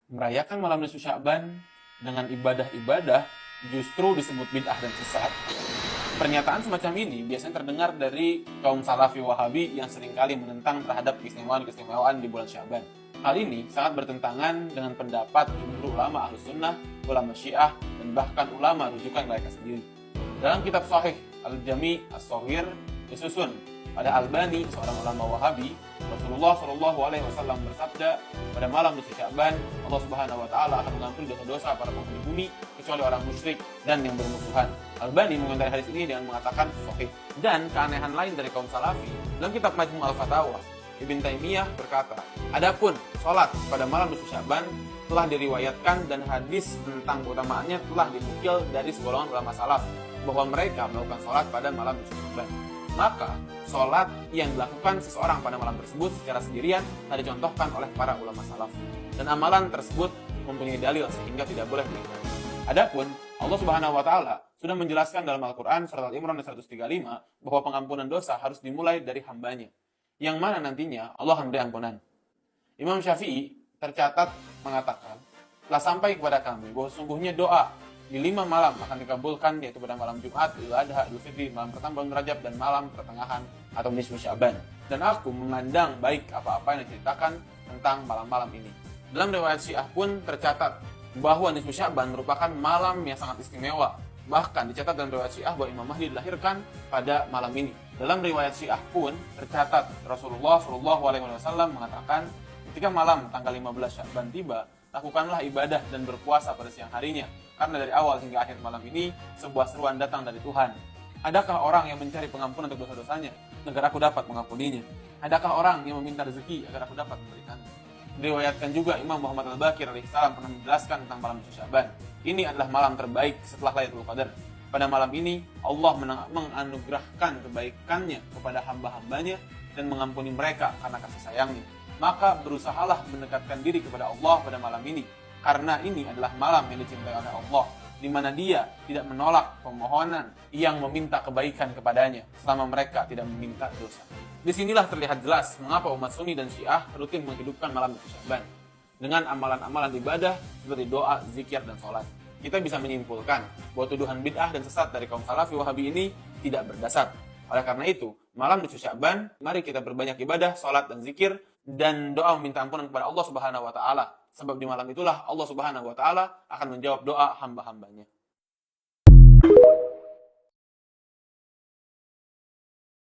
merayakan malam nisfu Sya'ban dengan ibadah-ibadah justru disebut bid'ah dan sesat. Pernyataan semacam ini biasanya terdengar dari kaum Salafi Wahabi yang seringkali menentang terhadap keistimewaan-keistimewaan di bulan Sya'ban. Hal ini sangat bertentangan dengan pendapat jumhur ulama Ahlus Sunnah, ulama Syiah, dan bahkan ulama rujukan mereka sendiri. Dalam kitab Sahih Al-Jami' As-Shaghir disusun pada Albani, seorang ulama Wahabi, Rasulullah Shallallahu Alaihi Wasallam bersabda, pada malam nisfu Sya'ban, Allah Subhanahu Wa Taala akan mengampuni dosa-dosa para penghuni bumi kecuali orang musyrik dan yang bermusuhan. Albani mengomentari hadis ini dengan mengatakan sahih. Dan keanehan lain dari kaum Salafi, dalam kitab Majmu' Al-Fatawa, Ibn Taimiyah berkata, adapun sholat pada malam nisfu Sya'ban telah diriwayatkan dan hadis tentang keutamaannya telah dinukil dari segolongan ulama salaf bahwa mereka melakukan sholat pada malam nisfu Sya'ban. Maka sholat yang dilakukan seseorang pada malam tersebut secara sendirian telah dicontohkan oleh para ulama salaf, dan amalan tersebut mempunyai dalil sehingga tidak boleh diingkari. Adapun Allah Subhanahu Wa Taala sudah menjelaskan dalam Al-Quran surat Al-Imran 135 bahwa pengampunan dosa harus dimulai dari hambanya, yang mana nantinya Allah akan memberi ampunan. Imam Syafi'i tercatat mengatakan, telah sampai kepada kami bahwa sungguhnya doa di 5 malam akan dikabulkan, yaitu pada malam Jumat, Idul Adha, Idul Fitri, malam pertama bulan Rajab, dan malam pertengahan atau nisfu Sya'ban. Dan aku memandang baik apa-apa yang diceritakan tentang malam-malam ini. Dalam riwayat Syiah pun tercatat bahwa nisfu Sya'ban merupakan malam yang sangat istimewa. Bahkan dicatat dalam riwayat Syiah bahwa Imam Mahdi dilahirkan pada malam ini. Dalam riwayat Syiah pun tercatat Rasulullah Shallallahu Alaihi Wasallam mengatakan, ketika malam tanggal 15 Sya'ban tiba, lakukanlah ibadah dan berpuasa pada siang harinya, karena dari awal hingga akhir malam ini sebuah seruan datang dari Tuhan. Adakah orang yang mencari pengampunan untuk dosa-dosanya agar aku dapat mengampuninya? Adakah orang yang meminta rezeki agar aku dapat memberikannya? Diriwayatkan juga Imam Muhammad Al-Baqir alaihissalam pernah menjelaskan tentang malam nisfu Sya'ban. Ini adalah malam terbaik setelah Lailatul Qadar. Pada malam ini Allah menganugerahkan kebaikannya kepada hamba-hambanya dan mengampuni mereka karena kasih sayangnya. Maka berusahalah mendekatkan diri kepada Allah pada malam ini, karena ini adalah malam yang dicintai oleh Allah, di mana Dia tidak menolak pemohonan yang meminta kebaikan kepadanya selama mereka tidak meminta dosa. Disinilah terlihat jelas mengapa umat Sunni dan Syiah rutin menghidupkan malam nisfu Sya'ban dengan amalan-amalan ibadah seperti doa, zikir, dan sholat. Kita bisa menyimpulkan bahwa tuduhan bid'ah dan sesat dari kaum Salafi Wahabi ini tidak berdasar. Oleh karena itu, malam nisfu Sya'ban, mari kita berbanyak ibadah, sholat, dan zikir, dan doa meminta ampunan kepada Allah Subhanahu Wa Taala. Sebab di malam itulah Allah Subhanahu Wa Taala akan menjawab doa hamba-hambanya.